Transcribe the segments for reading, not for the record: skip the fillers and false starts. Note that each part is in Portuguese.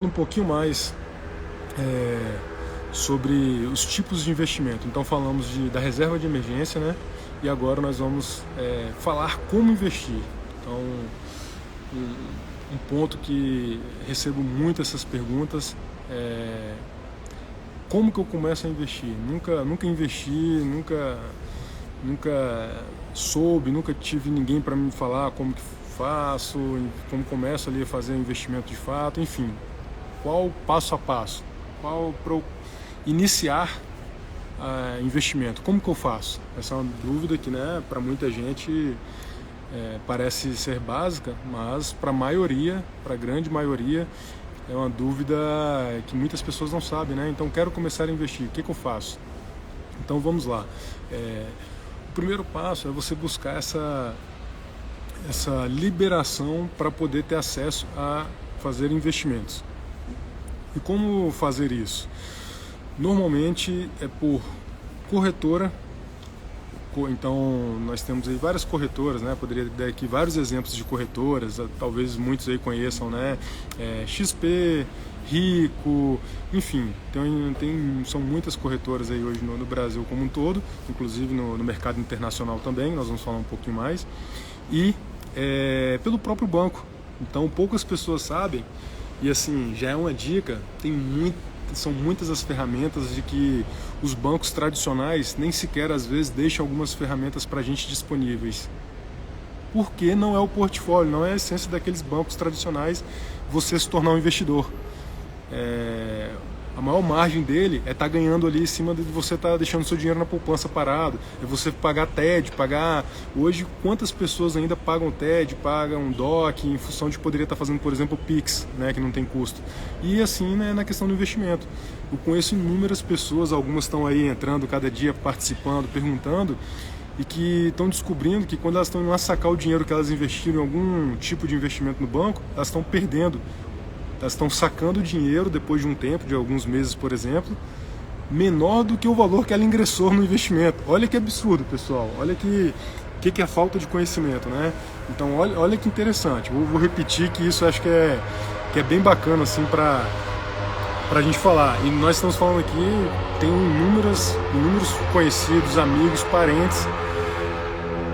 Um pouquinho mais sobre os tipos de investimento. Então falamos da reserva de emergência, né? E agora nós vamos falar como investir. Então um ponto que recebo muito essas perguntas é como que eu começo a investir? Nunca investi, nunca soube, nunca tive ninguém para me falar como que faço, como começo ali a fazer investimento de fato, enfim. Qual passo a passo? Qual para eu iniciar investimento? Como que eu faço? Essa é uma dúvida que, né, para muita gente parece ser básica, mas para a maioria, para a grande maioria, é uma dúvida que muitas pessoas não sabem, né? Então, quero começar a investir, o que eu faço? Então, vamos lá. O primeiro passo é você buscar essa liberação para poder ter acesso a fazer investimentos. E como fazer isso? Normalmente é por corretora. Então nós temos aí várias corretoras, né? Poderia dar aqui vários exemplos de corretoras, talvez muitos aí conheçam, né? XP, Rico, enfim, são muitas corretoras aí hoje no Brasil como um todo, inclusive no mercado internacional também, nós vamos falar um pouquinho mais, e pelo próprio banco. Então poucas pessoas sabem, e assim, já é uma dica, são muitas as ferramentas de que os bancos tradicionais nem sequer às vezes deixam algumas ferramentas para a gente disponíveis. Porque não é o portfólio, não é a essência daqueles bancos tradicionais você se tornar um investidor. A maior margem dele é estar ganhando ali em cima de você estar deixando seu dinheiro na poupança parado, é você pagar TED, hoje quantas pessoas ainda pagam TED, pagam DOC em função de que poderia estar fazendo, por exemplo, Pix, né, que não tem custo. E assim, né, na questão do investimento. Eu conheço inúmeras pessoas, algumas estão aí entrando cada dia, participando, perguntando, e que estão descobrindo que quando elas estão indo lá sacar o dinheiro que elas investiram em algum tipo de investimento no banco, elas estão perdendo. Elas estão sacando o dinheiro depois de um tempo, de alguns meses, por exemplo, menor do que o valor que ela ingressou no investimento. Olha que absurdo, pessoal. Olha que é falta de conhecimento, né? Então, olha que interessante. Vou repetir que isso acho que é bem bacana, assim, para a gente falar. E nós estamos falando aqui, tem inúmeros conhecidos, amigos, parentes,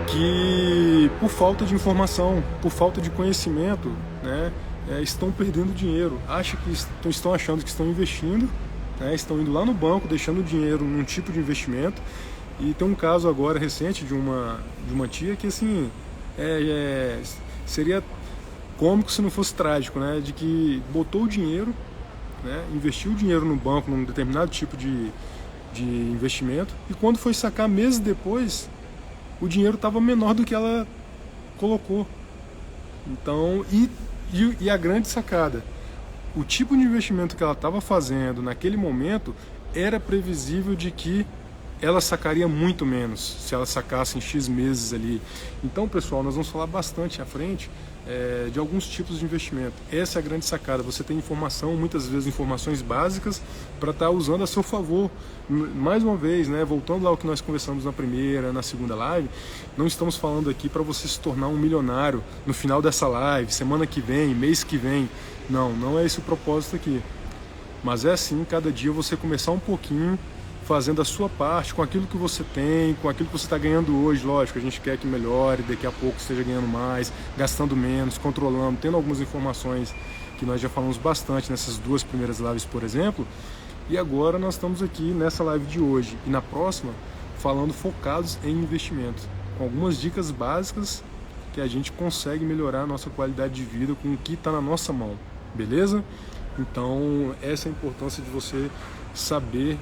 que por falta de informação, por falta de conhecimento, né, estão perdendo dinheiro, estão achando que estão investindo, né, estão indo lá no banco, deixando o dinheiro num tipo de investimento. E tem um caso agora recente de uma tia que assim seria cômico se não fosse trágico, né, de que botou o dinheiro, né, investiu o dinheiro no banco num determinado tipo de investimento, e quando foi sacar meses depois, o dinheiro estava menor do que ela colocou. Então, e a grande sacada, o tipo de investimento que ela estava fazendo naquele momento era previsível de que ela sacaria muito menos se ela sacasse em X meses ali. Então, pessoal, nós vamos falar bastante à frente de alguns tipos de investimento. Essa é a grande sacada, você tem informação, muitas vezes informações básicas, para estar usando a seu favor. Mais uma vez, né, voltando lá ao que nós conversamos na primeira, na segunda live, não estamos falando aqui para você se tornar um milionário no final dessa live, semana que vem, mês que vem. Não é esse o propósito aqui. Mas é assim, cada dia você começar um pouquinho, fazendo a sua parte com aquilo que você tem, com aquilo que você está ganhando hoje. Lógico, a gente quer que melhore, daqui a pouco esteja ganhando mais, gastando menos, controlando, tendo algumas informações que nós já falamos bastante nessas duas primeiras lives, por exemplo. E agora nós estamos aqui nessa live de hoje e na próxima falando focados em investimento, com algumas dicas básicas que a gente consegue melhorar a nossa qualidade de vida com o que está na nossa mão, beleza? Então essa é a importância de você saber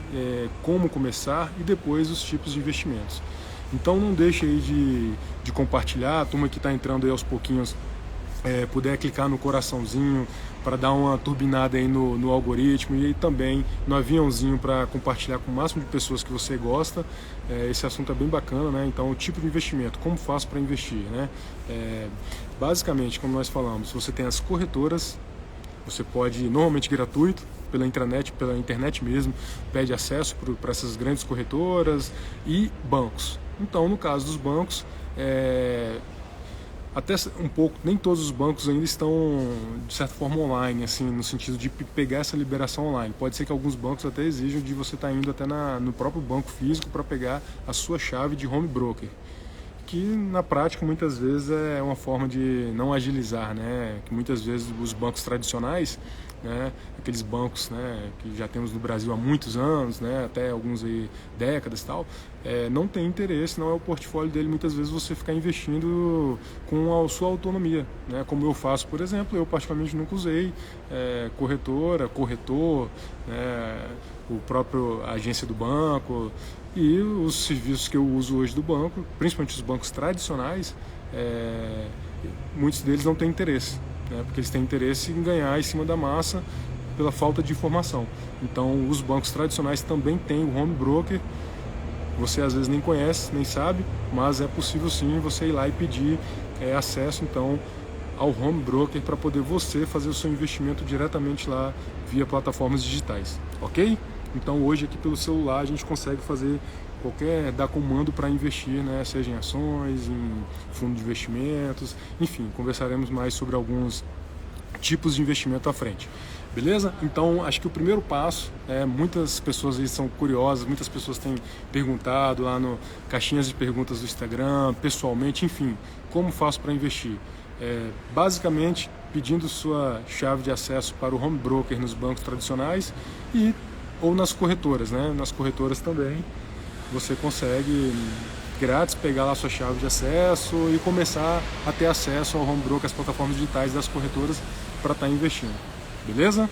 como começar e depois os tipos de investimentos. Então não deixe aí de compartilhar, a turma que está entrando aí aos pouquinhos puder clicar no coraçãozinho para dar uma turbinada aí no algoritmo, e aí também no aviãozinho para compartilhar com o máximo de pessoas que você gosta. Esse assunto é bem bacana, né? Então o tipo de investimento, como faço para investir, né? Basicamente, como nós falamos, você tem as corretoras, você pode, normalmente gratuito, pela internet mesmo, pede acesso para essas grandes corretoras, e bancos. Então, no caso dos bancos, até um pouco, nem todos os bancos ainda estão, de certa forma, online, assim, no sentido de pegar essa liberação online. Pode ser que alguns bancos até exijam de você estar indo até no próprio banco físico para pegar a sua chave de home broker, que na prática muitas vezes é uma forma de não agilizar, né? Que muitas vezes os bancos tradicionais, né, aqueles bancos, né, que já temos no Brasil há muitos anos, né, até alguns aí décadas e tal, não tem interesse, não é o portfólio dele muitas vezes você ficar investindo com a sua autonomia, né, como eu faço, por exemplo. Eu particularmente nunca usei corretor, né, o próprio agência do banco, e os serviços que eu uso hoje do banco, principalmente os bancos tradicionais, muitos deles não têm interesse, né, porque eles têm interesse em ganhar em cima da massa pela falta de informação. Então, os bancos tradicionais também têm o home broker. Você às vezes nem conhece, nem sabe, mas é possível sim você ir lá e pedir acesso então ao home broker para poder você fazer o seu investimento diretamente lá via plataformas digitais, ok? Então hoje aqui pelo celular a gente consegue fazer dar comando para investir, né? Seja em ações, em fundo de investimentos, enfim, conversaremos mais sobre alguns tipos de investimento à frente. Beleza? Então, acho que o primeiro passo, muitas pessoas aí são curiosas, muitas pessoas têm perguntado lá no caixinhas de perguntas do Instagram, pessoalmente, enfim, como faço para investir? Basicamente, pedindo sua chave de acesso para o home broker nos bancos tradicionais ou nas corretoras, né? Nas corretoras também você consegue grátis pegar lá sua chave de acesso e começar a ter acesso ao home broker, às plataformas digitais das corretoras para estar investindo. Beleza?